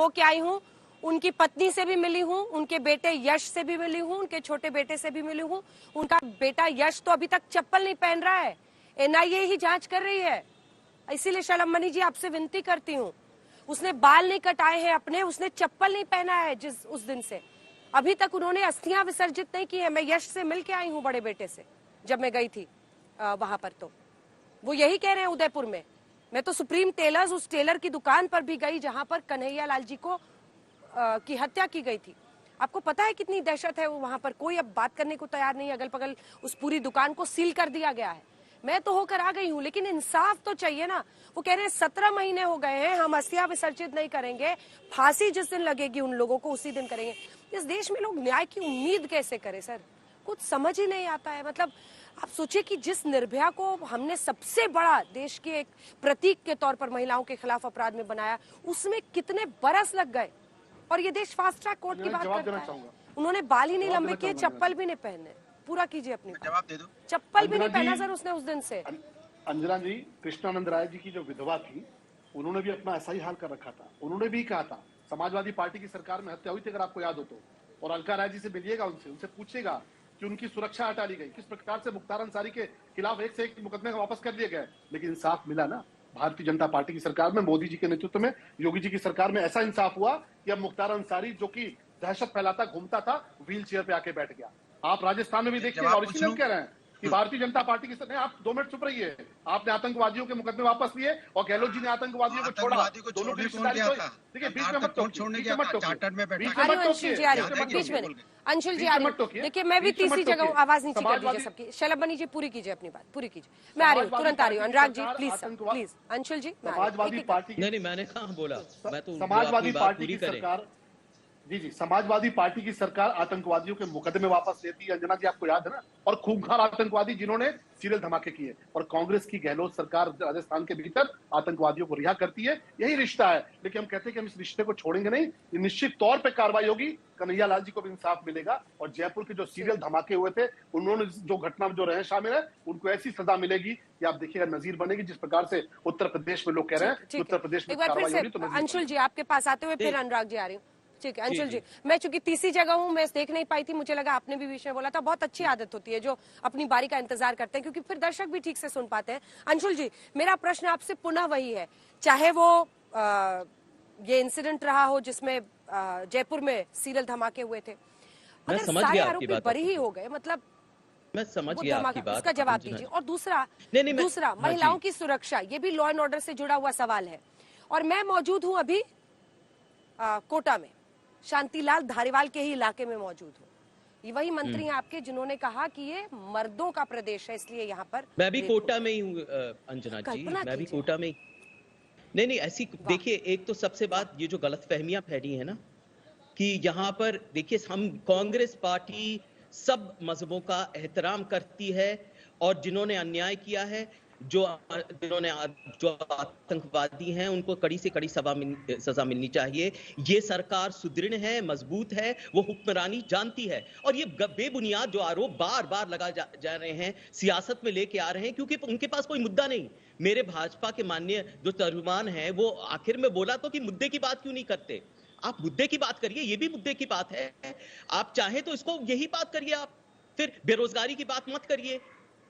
होके आई हूँ, उनकी पत्नी से भी मिली हूँ, उनके बेटे यश से भी मिली हूँ, उनके छोटे बेटे से भी मिली हूँ। उनका बेटा यश तो अभी तक चप्पल नहीं पहन रहा है, एनआईए ही जांच कर रही है। इसीलिए शलभ मणि जी आपसे विनती करती हूँ, उसने बाल नहीं कटाए हैं अपने, उसने चप्पल नहीं पहना है जिस उस दिन से अभी तक उन्होंने अस्थियां विसर्जित नहीं की है। मैं यश से मिल के आई हूँ बड़े बेटे से, जब मैं गई थी वहां पर, तो वो यही कह रहे हैं उदयपुर में। मैं तो सुप्रीम टेलर्स, उस टेलर की दुकान पर भी गई जहां पर कन्हैया लाल जी को की हत्या की गई थी। आपको पता है कितनी दहशत है वो वहां पर, कोई अब बात करने को तैयार नहीं, अगल बगल उस पूरी दुकान को सील कर दिया गया है। मैं तो होकर आ गई हूँ, लेकिन इंसाफ तो चाहिए ना। वो कह रहे हैं 17 महीने हो गए हैं, हम अस्थियां विसर्जित नहीं करेंगे, फांसी जिस दिन लगेगी उन लोगों को उसी दिन करेंगे। इस देश में लोग न्याय की उम्मीद कैसे करें सर, कुछ समझ ही नहीं आता है। मतलब आप सोचिए कि जिस निर्भया को हमने सबसे बड़ा देश के एक प्रतीक के तौर पर महिलाओं के खिलाफ अपराध में बनाया, उसमें कितने बरस लग गए, और ये देश फास्ट ट्रैक कोर्ट की बात करता है। उन्होंने बाल ही नहीं लंबे किए, चप्पल भी नहीं पहने। पूरा कीजिए अपनी जवाब दे दो। चप्पल भी नहीं पहना सर उसने उस दिन से। अंजना जी, कृष्णानंद राय जी की जो विधवा थी, उन्होंने भी अपना ऐसा ही हाल कर रखा था। उन्होंने भी कहा था, समाजवादी पार्टी की सरकार में हत्या हुई थी, अगर आपको याद हो तो, और अलका राय जी से मिलिएगा, उनसे पूछिएगा कि उनकी सुरक्षा हटा ली गई, किस प्रकार से मुख्तार अंसारी के खिलाफ एक से एक मुकदमे वापस कर दिए गए, लेकिन इंसाफ मिला ना। भारतीय जनता पार्टी की सरकार में, मोदी जी के नेतृत्व में, योगी जी की सरकार में ऐसा इंसाफ हुआ कि अब मुख्तार अंसारी, जो कि दहशत फैलाता घूमता था, व्हील चेयर पे आके बैठ गया। आप राजस्थान में भी देखिए, और इसीलिए कह रहे हैं कि भारतीय जनता पार्टी की सरकार, आप 2 मिनट चुप रहिए। आपने आतंकवादियों के मुकदमे वापस लिए और गहलोत जी ने आतंकवादियों को छोड़ा। दोनों की रिश्तेदारी देखिए, बीच में मत टोकिए, अंशुल जी आ रही हूँ। देखिए मैं भी तीसरी जगह हूँ, आवाज नीचे कर दीजिए सबकी। शलभ मणि जी पूरी कीजिए अपनी बात, पूरी कीजिए। मैं आ रही हूँ, तुरंत आ रही हूँ। Anurag ji please please. अंशुल जी, समाजवादी पार्टी, नहीं मैंने कहाँ बोला, मैं तो समाजवादी पार्टी की सरकार, जी समाजवादी पार्टी की सरकार आतंकवादियों के मुकदमे वापस लेती है। अंजना जी आपको याद है ना, और खूंखार आतंकवादी जिन्होंने सीरियल धमाके किए, और कांग्रेस की गहलोत सरकार राजस्थान के भीतर आतंकवादियों को रिहा करती है। यही रिश्ता है, लेकिन हम कहते हैं कि हम इस रिश्ते को छोड़ेंगे नहीं। ये निश्चित तौर पे कार्रवाई होगी, कन्हैया लाल जी को भी इंसाफ मिलेगा, और जयपुर के जो सीरियल धमाके हुए थे, उन्होंने जो घटना में जो रहे शामिल है, उनको ऐसी सजा मिलेगी कि आप देखिएगा, नजीर बनेगी। जिस प्रकार से उत्तर प्रदेश में लोग कह रहे हैं उत्तर प्रदेश में कार्रवाई होगी, तो अंशुल जी आपके पास आते हुए फिर अनुराग जी आ रही हूँ। ठीक है अंशुल जी, मैं चूंकि तीसरी जगह हूँ, मैं देख नहीं पाई थी, मुझे लगा आपने भी बीच में बोला था। बहुत अच्छी आदत होती है जो अपनी बारी का इंतजार करते हैं, क्योंकि फिर दर्शक भी ठीक से सुन पाते हैं। अंशुल जी, मेरा प्रश्न आपसे पुनः वही है, चाहे वो ये इंसिडेंट रहा हो जिसमें जयपुर में सीरियल धमाके हुए थे, अगर सारे आरोपी बरी ही हो गए, मतलब मैं समझ गया आपकी बात, उसका जवाब दीजिए। और दूसरा महिलाओं की सुरक्षा, ये भी लॉ एंड ऑर्डर से जुड़ा हुआ सवाल है। और मैं मौजूद हूँ अभी कोटा में, शांतिलाल धारीवाल के ही इलाके में मौजूद हूँ। ये वही मंत्री हैं आपके जिन्होंने कहा कि ये मर्दों का प्रदेश है, इसलिए यहाँ पर मैं भी कोटा में ही हूँ अंजना जी, मैं भी कोटा में। नहीं ऐसी देखिए, एक तो सबसे बात, ये जो गलतफहमियां फैली है ना, कि यहाँ पर देखिए, हम कांग्रेस पार्टी सब मजहबों का एहतराम करती है, और जिन्होंने अन्याय किया है, जो आतंकवादी हैं, उनको कड़ी से कड़ी सजा मिलनी चाहिए। ये सरकार सुदृढ़ है, मजबूत है, वो हुक्मरानी जानती है। और ये बेबुनियाद जो आरोप बार बार लगा जा रहे हैं, सियासत में लेके आ रहे हैं, क्योंकि उनके पास कोई मुद्दा नहीं। मेरे भाजपा के माननीय जो तर्जुमान है, वो आखिर में बोला तो कि मुद्दे की बात क्यों नहीं करते। आप मुद्दे की बात करिए, ये भी मुद्दे की बात है। आप चाहे तो इसको यही बात करिए, आप फिर बेरोजगारी की बात मत करिए।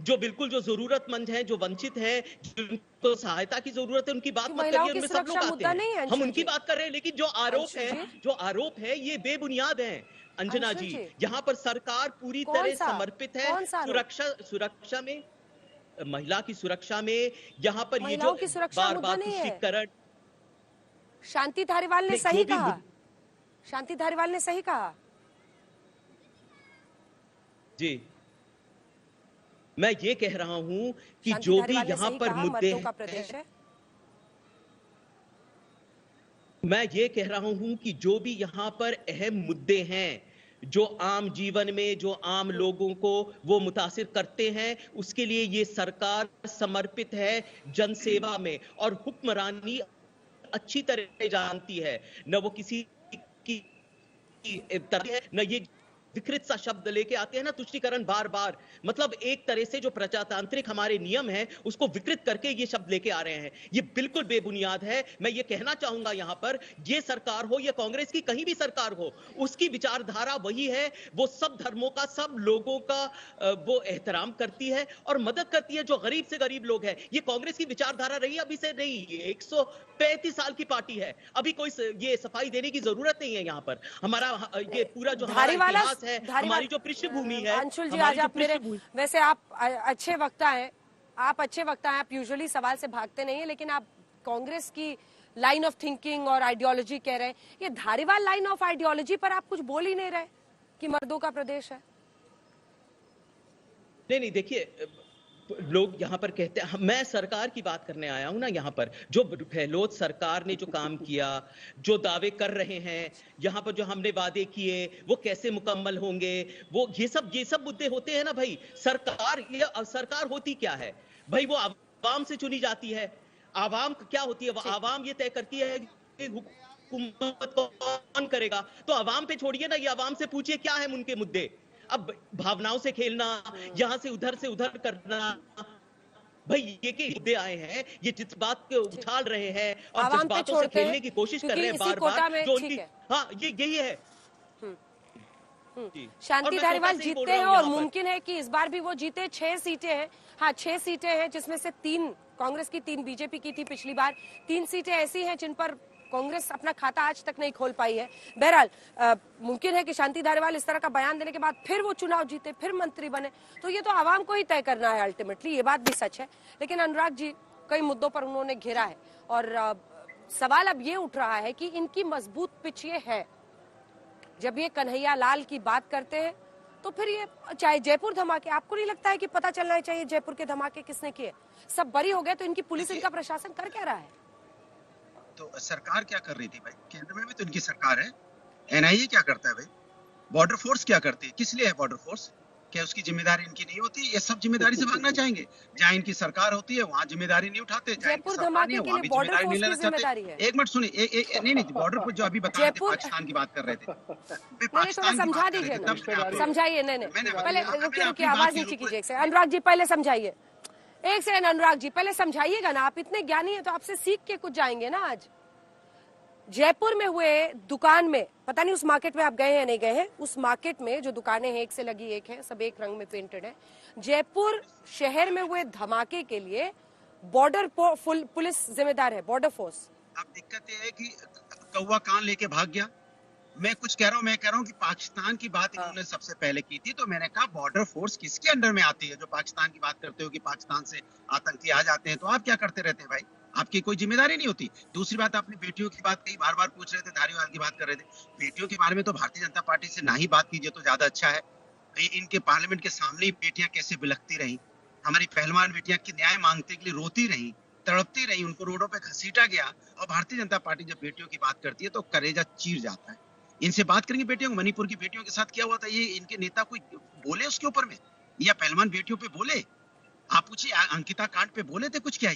जो बिल्कुल जो जरूरतमंद है, जो वंचित है, जिनको सहायता की जरूरत है, उनकी बात मत करिए, उनमें सब लोग आते हैं। हम उनकी बात कर रहे हैं, लेकिन जो आरोप है ये बेबुनियाद है अंजना जी। यहाँ पर सरकार पूरी तरह समर्पित है सुरक्षा में, महिला की सुरक्षा में। यहाँ पर ये जो बार बार तुष्टीकरण, शांति धारीवाल ने सही कहा, शांति धारीवाल ने सही कहा जी। मैं ये कह रहा हूं कि जो भी यहाँ पर मुद्दे हैं, मैं ये कह रहा हूं कि जो भी यहाँ पर अहम मुद्दे हैं, जो आम जीवन में, जो आम लोगों को वो मुतासिर करते हैं, उसके लिए ये सरकार समर्पित है जनसेवा में। और हुक्मरानी अच्छी तरह जानती है, न वो किसी की तरह है, न ये विकृत सा शब्द लेके आते हैं ना, तुष्टीकरण बार बार, मतलब एक तरह से जो प्रजातांत्रिक हमारे नियम है उसको विकृत करके ये शब्द लेके आ रहे हैं। ये बिल्कुल बेबुनियाद है। मैं ये कहना चाहूंगा यहां पर, ये सरकार हो या कांग्रेस की कहीं भी सरकार हो, उसकी विचारधारा वही है, वो सब धर्मों का, सब लोगों का वो एहतराम करती है और मदद करती है जो गरीब से गरीब लोग हैं। ये कांग्रेस की विचारधारा रही अभी से नहीं, ये 135 साल की पार्टी है, अभी कोई ये सफाई देने की जरूरत नहीं है। यहां पर हमारा ये पूरा जो हमारा इतिहास है, हमारी जो पृष्ठभूमि है, अंशुल जी आज आप मेरे, वैसे आप अच्छे वक्ता हैं, आप यूजुअली सवाल से भागते नहीं है, लेकिन आप कांग्रेस की लाइन ऑफ थिंकिंग और आइडियोलॉजी कह रहे हैं, ये धारीवाल लाइन ऑफ आइडियोलॉजी पर आप कुछ बोल ही नहीं रहे कि मर्दों का प्रदेश है। नहीं देखिए, लोग यहाँ पर कहते हैं, मैं सरकार की बात करने आया हूं ना। यहाँ पर जो गहलोत सरकार ने जो काम किया, जो दावे कर रहे हैं यहाँ पर, जो हमने वादे किए वो कैसे मुकम्मल होंगे, वो ये सब मुद्दे होते हैं ना भाई। सरकार होती क्या है भाई? वो आवाम से चुनी जाती है। आवाम क्या होती है? वो आवाम ये तय करती है कि हुकूमत कौन करेगा। तो आवाम पे छोड़िए ना, ये आवाम से पूछिए क्या है उनके मुद्दे। अब भावनाओं से खेलना, यहां से उधर करना, भाई ये के मुद्दे आए हैं, ये जिस बात को उछाल रहे हैं और जिस बातों से खेलने की कोशिश कर रहे हैं बार बार, जो उनकी, हाँ ये यही है। शांति धारीवाल जीतते हैं और मुमकिन है कि इस बार भी वो जीते। 6 सीटें हैं, हाँ 6 सीटें हैं, जिसमें से 3 कांग्रेस की, 3 बीजेपी की थी पिछली बार। 3 सीटें ऐसी हैं जिन पर कांग्रेस अपना खाता आज तक नहीं खोल पाई है। बहरहाल मुमकिन है कि शांति धारीवाल इस तरह का बयान देने के बाद फिर वो चुनाव जीते, फिर मंत्री बने, तो ये तो आवाम को ही तय करना है अल्टीमेटली, ये बात भी सच है। लेकिन अनुराग जी कई मुद्दों पर उन्होंने घेरा है और सवाल अब ये उठ रहा है कि इनकी मजबूत पिच ये है, जब ये कन्हैया लाल की बात करते हैं तो फिर ये, चाहे जयपुर धमाके, आपको नहीं लगता है कि पता चलना चाहिए जयपुर के धमाके किसने किए? सब बरी हो गए तो इनकी पुलिस, इनका प्रशासन कर क्या रहा है? तो सरकार क्या कर रही थी भाई? केंद्र में भी तो इनकी सरकार है। एनआईए क्या करता है भाई? बॉर्डर फोर्स क्या करती है? किस लिए है बॉर्डर फोर्स? क्या उसकी जिम्मेदारी इनकी नहीं होती? ये सब जिम्मेदारी से भागना चाहेंगे। जहाँ इनकी सरकार होती है वहाँ जिम्मेदारी नहीं उठाते, जहाँ इनकी सरकार नहीं है वहाँ भी जिम्मेदारी नहीं लेना चाहते। एक मिनट सुनिए, नहीं बॉर्डर पर जो अभी बता रहे थे, पाकिस्तान की बात कर रहे थे, समझा दीजिए, समझाइए। नहीं पहले रुकिए, आवाज नीचे कीजिए एक सेकंड। अनुराग जी पहले समझाइए, एक सेकंड अनुराग जी पहले समझाइएगा ना, आप इतने ज्ञानी हैं तो आपसे सीख के कुछ जाएंगे ना। आज जयपुर में हुए दुकान में, पता नहीं उस मार्केट में आप गए हैं नहीं गए हैं, उस मार्केट में जो दुकानें हैं एक से लगी एक है, सब एक रंग में पेंटेड है। जयपुर शहर में हुए धमाके के लिए बॉर्डर पुलिस जिम्मेदार है, बॉर्डर फोर्स। अब दिक्कत ये है कि कौवा कान लेके भाग गया। मैं कह रहा हूँ कि पाकिस्तान की बात इन्होंने सबसे पहले की थी, तो मैंने कहा बॉर्डर फोर्स किसके अंडर में आती है? जो पाकिस्तान की बात करते हो कि पाकिस्तान से आतंकी आ जाते हैं, तो आप क्या करते रहते हैं भाई? आपकी कोई जिम्मेदारी नहीं होती। दूसरी बात, आपने बेटियों की बात कही, बार बार पूछ रहे थे, धारीवाल की बात कर रहे थे। बेटियों के बारे में तो भारतीय जनता पार्टी से ना ही बात कीजिए तो ज्यादा अच्छा है। इनके पार्लियामेंट के सामने ही बेटियां कैसे बिलखती रही, हमारी पहलवान बेटियां की न्याय मांगने के लिए रोती रही, तड़पती रही, उनको रोडों पे घसीटा गया। और भारतीय जनता पार्टी जब बेटियों की बात करती है तो कलेजा चीर जाता है। इनसे बात करेंगे बेटियों को, मणिपुर की बेटियों के साथ क्या हुआ था, ये इनके नेता कोई बोले उसके ऊपर में, या पहलवान बेटियों पे बोले? आप पूछिए, अंकिता कांड पे बोले थे कुछ? क्या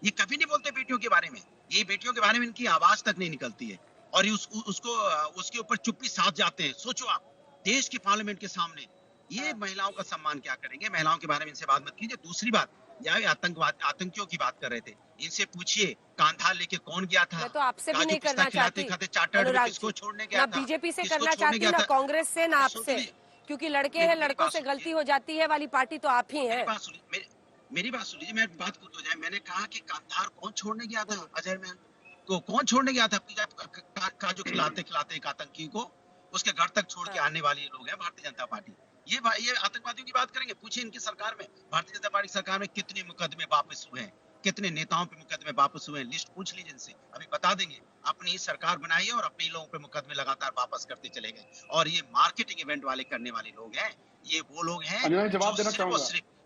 ये कभी नहीं बोलते बेटियों के बारे में। ये बेटियों के बारे में इनकी आवाज तक नहीं निकलती है और ये उसके ऊपर चुप्पी साध जाते हैं। सोचो आप, देश के पार्लियामेंट के सामने ये महिलाओं का सम्मान क्या करेंगे? महिलाओं के बारे में इनसे बात मत कीजिए। दूसरी बात, यहाँ आतंकियों की बात कर रहे थे, इनसे पूछिए कांधार लेके कौन गया था? मैं तो आपसे भी नहीं करना चाहती, किसको छोड़ने गया था? बीजेपी से करना चाहती, ना कांग्रेस से, ना आपसे, क्योंकि लड़के हैं, लड़कों से गलती हो जाती है वाली पार्टी तो आप ही हैं। मेरी बात सुनिए, मैं बात खुद हो जाए। मैंने कहा कि कांधार कौन छोड़ने गया था? अजय मैन को कौन छोड़ने गया था? काजू खिलाते एक आतंकी को उसके घर तक छोड़ के आने वाली लोग हैं भारतीय जनता पार्टी। ये आतंकवादियों की बात करेंगे? पूछिए इनकी सरकार में, भारतीय जनता पार्टी सरकार में कितने मुकदमे वापस हुए हैं, कितने नेताओं पे मुकदमे वापस हुए हैं, लिस्ट पूछ लीजिए इनसे, अभी बता देंगे। अपनी ही सरकार बनाई है और अपने ही लोगों पे मुकदमे लगातार वापस करते चले गए। और ये मार्केटिंग इवेंट वाले करने वाले लोग हैं, ये वो लोग हैं जवाब देना चाहूंगा।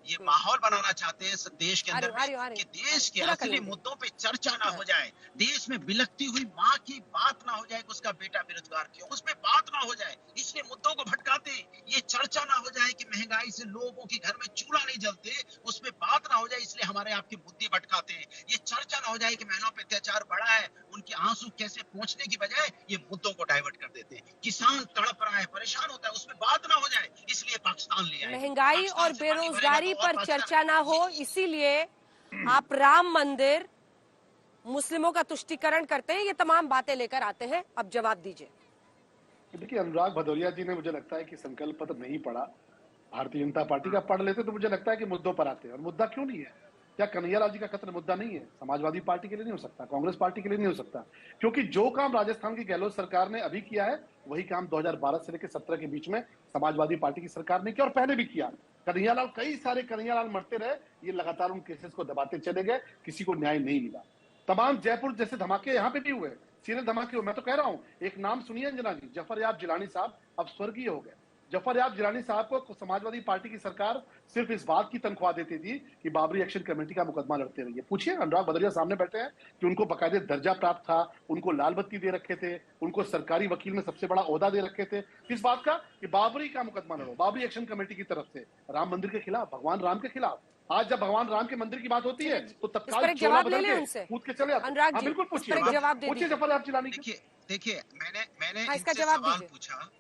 ये माहौल बनाना चाहते हैं इस देश के अंदर आ रही हूँ, में कि देश के पूरा कर असली लेंगे। मुद्दों पे चर्चा ना हाँ। हो जाए, देश में बिलखती हुई माँ की बात ना हो जाए कि उसका बेटा बेरोजगार क्यों, उस पे बात ना हो जाए, इसलिए मुद्दों को भटकाते हैं। ये चर्चा ना हो जाए कि महंगाई से लोगों के घर में चूल्हा नहीं जलते, उस पे बात ना हो जाए, इसलिए हमारे आपके मुद्दे भटकाते हैं। ये चर्चा ना हो जाए कि महिलाओं पे अत्याचार बढ़ा है, उनके आंसू कैसे पहुंचने की बजाय ये मुद्दों को डाइवर्ट कर देते हैं। किसान तड़प रहा है, परेशान होता है, उस पे बात ना हो जाए, इसलिए पाकिस्तान ले आए। महंगाई और बेरोजगारी पर चर्चा ना हो, इसीलिए आप राम मंदिर, मुस्लिमों का तुष्टीकरण करते हैं, ये तमाम बातें लेकर आते हैं। अब जवाब दीजिए। देखिए, अनुराग भदौरिया जी ने, मुझे लगता है कि संकल्प पत्र नहीं पढ़ा। भारतीय जनता पार्टी का पढ़ लेते तो मुझे लगता है कि मुद्दों पर आते हैं। और मुद्दा क्यों नहीं है? क्या कन्हैयालाल जी का कत्ल मुद्दा नहीं है? समाजवादी पार्टी के लिए नहीं हो सकता, कांग्रेस पार्टी के लिए नहीं हो सकता, क्योंकि जो काम राजस्थान की गहलोत सरकार ने अभी किया है वही काम 2012 से लेकर 17 के बीच में समाजवादी पार्टी की सरकार ने किया और पहले भी किया। कन्हैयालाल, कई सारे कन्हैयालाल मरते रहे, ये लगातार उन केसेस को दबाते चले गए, किसी को न्याय नहीं मिला। तमाम जयपुर जैसे धमाके यहाँ पे भी हुए, सीरियल धमाके हुए। मैं तो कह रहा हूँ, एक नाम सुनिए अंजना जी, जफर याब जिलानी साहब अब स्वर्गीय हो गए। जफर याब जिलानी साहब को समाजवादी पार्टी की सरकार सिर्फ इस बात की तनख्वाह देती थी कि बाबरी एक्शन कमेटी का मुकदमा लड़ते रहिए। पूछिए, अनुराग भदौरिया सामने बैठे हैं कि उनको बाकायदे दर्जा प्राप्त था, उनको लाल बत्ती दे रखे थे, उनको सरकारी वकील में सबसे बड़ा ओहदा दे रखे थे। किस बात का? कि बाबरी का मुकदमा लड़ो, बाबरी एक्शन कमेटी की तरफ से, राम मंदिर के खिलाफ, भगवान राम के खिलाफ। आज जब भगवान राम के मंदिर की बात होती है तो तत्काल जवाब ले लें उनसे, कूद के चले आते। अनुराग जी, बिल्कुल पूछिए, जवाब दे पूछिए जफर याब जिलानी। देखिए मैंने हाँ, इसका इनसे जवाब सवाल दीजिए। पूछा।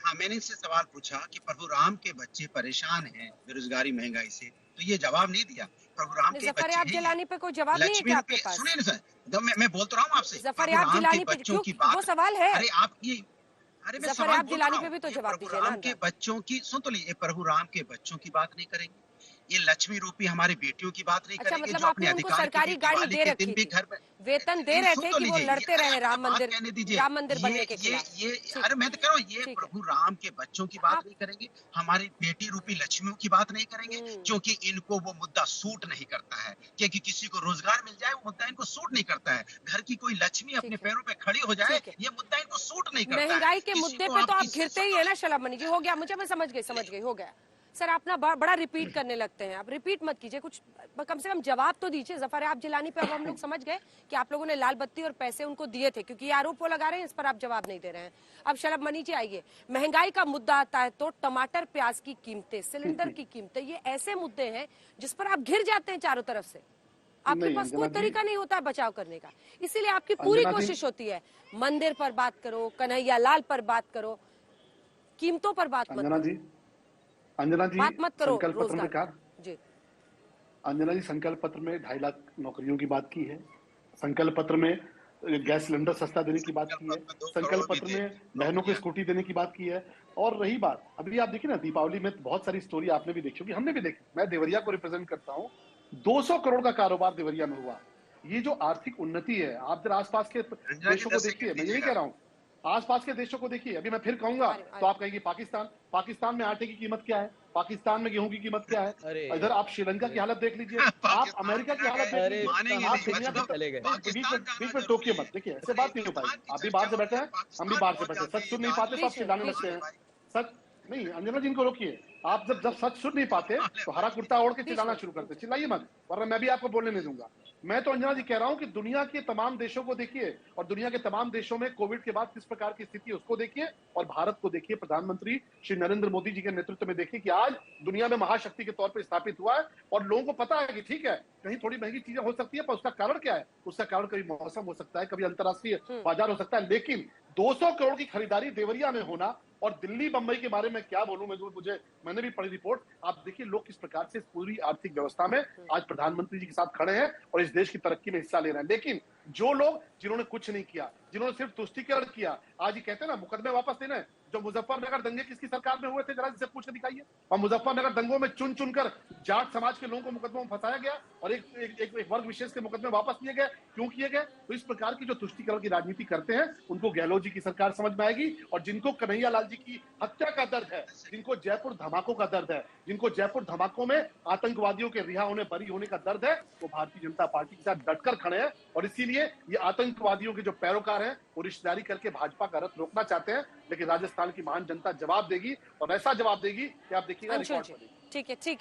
हाँ, मैंने इनसे सवाल पूछा कि प्रभु राम के बच्चे परेशान हैं बेरोजगारी महंगाई से, तो ये जवाब नहीं दिया। प्रभु राम के जफर बच्चे याब जिलानी पे कोई जवाब नहीं है क्या आपके पास? सुनिए ना सर, तो मैं बोल तो रहा हूँ आपसे, जफर प्रभु याब राम जिलानी के पे बच्चों की क्यों, बात, वो सवाल है। अरे आप ये, अरे मैं जफर सवाल याब बोल जिलानी रहा पे भी हूँ, तो ये जवाब प्रभु दीजिए ना राम के अनुराग। बच्चों की, सुन तो लीजिए, प्रभु राम के बच्चों की बात नहीं करेंगे, ये लक्ष्मी रूपी हमारी बेटियों की बात नहीं अच्छा, करेंगे, मतलब जो अपने आपने उनको अधिकार के सरकारी लिए गाड़ी दिवाली दे के रखी दिन भी थी, घर में, वेतन दे रहे सुन थे तो कि वो लीजिए, लड़ते रहे राम बात मंदिर, कहने दीजिए। राम मंदिर बनने के खिलाफ। ये ठीक अरे मैं तो कह रहा हूँ, ये ठीक है। प्रभु राम के बच्चों की बात आप नहीं करेंगे, हमारी बेटी रूपी लक्ष्मियों की बात नहीं करेंगे, क्योंकि इनको वो मुद्दा सूट नहीं करता है, क्योंकि किसी को रोजगार मिल जाए वो मुद्दा इनको सूट नहीं करता है, घर की कोई लक्ष्मी अपने ठीक है, पैरों पे खड़ी हो जाए ठीक है। ये मुद्दा इनको सूट नहीं करता है। महंगाई के किसी मुद्दे को पे तो आप किसी घिरते ही है ना शलभ मणि जी। हो गया मुझे, मैं समझ गई, हो गया। सर आप ना बड़ा रिपीट करने लगते हैं, आप रिपीट मत कीजिए, कुछ कम से कम जवाब तो दीजिए। जफर याब जिलानी पे अब हम लोग समझ गए कि आप लोगों ने लाल बत्ती और पैसे उनको दिए थे, क्योंकि ये आरोप वो लगा रहे हैं, इस पर आप जवाब नहीं दे रहे हैं। अब शलभ मणि जी आइए, महंगाई का मुद्दा आता है तो टमाटर प्याज की कीमतें, सिलेंडर की कीमतें, ये ऐसे मुद्दे हैं जिस पर आप घिर जाते हैं चारों तरफ से। आपके नहीं, पास कोई अंजना जी, तरीका नहीं होता है बचाव करने का, इसीलिए आपकी पूरी अंजना जी, कोशिश होती है मंदिर पर बात करो, कन्हैया लाल पर बात करो, कीमतों पर बात मत अंजना करो, जी, अंजना जी, बात मत करो संकल्प पत्र में रोजगार कहा, जी। अंजना जी, संकल्प पत्र में 2.5 लाख नौकरियों की बात की है। संकल्प पत्र में गैस सिलेंडर सस्ता देने की बात की है। संकल्प पत्र में बहनों को स्कूटी देने की बात की है। और रही बात, अभी आप देखिए ना, दीपावली में बहुत सारी स्टोरी आपने भी देखी होगी, हमने भी देखी। मैं देवरिया को रिप्रेजेंट करता हूँ, 200 करोड़ का कारोबार देवरिया में हुआ। ये जो आर्थिक उन्नति है, आप जरा आसपास के देशों को देखिए, मैं यही कह रहा हूँ, आसपास के देशों को देखिए। अभी मैं फिर कहूंगा तो आप कहेंगे पाकिस्तान में आटे की कीमत क्या है, पाकिस्तान में गेहूं की कीमत क्या है, इधर आप श्रीलंका की हालत देख लीजिए, आप अमेरिका की हालत देख लीजिए, आप दुनिया के बीच में टोकियो मत। देखिए, ऐसे बात नहीं हो पाएगी। आप भी बाहर से बैठे हैं, हम भी बाहर से बैठे हैं, सच सुन नहीं पाते तो आप चिल्लाने लगते हैं। सच नहीं, अंजना जी, इनको रोकिए। आप जब सच सुन नहीं पाते तो हरा कुर्ता ओढ़ के चिल्लाना शुरू करते, चिल्लाइए मत, वरना मैं भी आपको बोलने नहीं दूंगा। मैं तो अंजना जी कह रहा हूं कि दुनिया के तमाम देशों को देखिए, और दुनिया के तमाम देशों में कोविड के बाद किस प्रकार की स्थिति है उसको देखिए, और भारत को देखिए। प्रधानमंत्री श्री नरेंद्र मोदी जी के नेतृत्व में देखिए कि आज दुनिया में महाशक्ति के तौर पर स्थापित हुआ है, और लोगों को पता है कि ठीक है, कहीं थोड़ी महंगी चीजें हो सकती है, पर उसका कारण क्या है? उसका कारण कभी मौसम हो सकता है, कभी अंतर्राष्ट्रीय बाजार हो सकता है, लेकिन 200 करोड़ की खरीदारी देवरिया में होना, और दिल्ली बंबई के बारे में क्या बोलूं मैंने भी पढ़ी रिपोर्ट। आप देखिए लोग किस प्रकार से पूरी आर्थिक व्यवस्था में आज प्रधानमंत्री जी के साथ खड़े हैं और इस देश की तरक्की में हिस्सा ले रहे हैं। लेकिन जो लोग जिन्होंने कुछ नहीं किया, जिन्होंने सिर्फ तुष्टीकरण किया, आज ये कहते हैं ना मुकदमे वापस लेना है। जो मुजफ्फरनगर दंगे किसकी सरकार में हुए थे, जरा जिसे पूछ के दिखाइए। और मुजफ्फरनगर दंगों में चुन चुनकर जाट समाज के लोगों को मुकदमों में फंसाया गया और एक वर्ग विशेष के मुकदमे वापस लिए गए। क्यों किए गए? तो इस प्रकार की जो तुष्टीकरण की राजनीति करते हैं उनको गहलोत जी की सरकार समझ में आएगी, और जिनको कन्हैया लाल जी की हत्या का दर्द है, जिनको जयपुर धमाकों का दर्द है, जिनको जयपुर धमाकों में आतंकवादियों के रिहा होने, बरी होने का दर्द है, वो भारतीय जनता पार्टी के साथ डटकर खड़े हैं। और इसीलिए ये आतंकवादियों के जो पैरोकार हैं वो रिश्तेदारी करके भाजपा का रथ रोकना चाहते हैं, लेकिन राजस्थान की महान जनता जवाब देगी, और ऐसा जवाब देगी कि आप देखिएगा रिकॉर्ड बनेगी। ठीक है, ठीक है।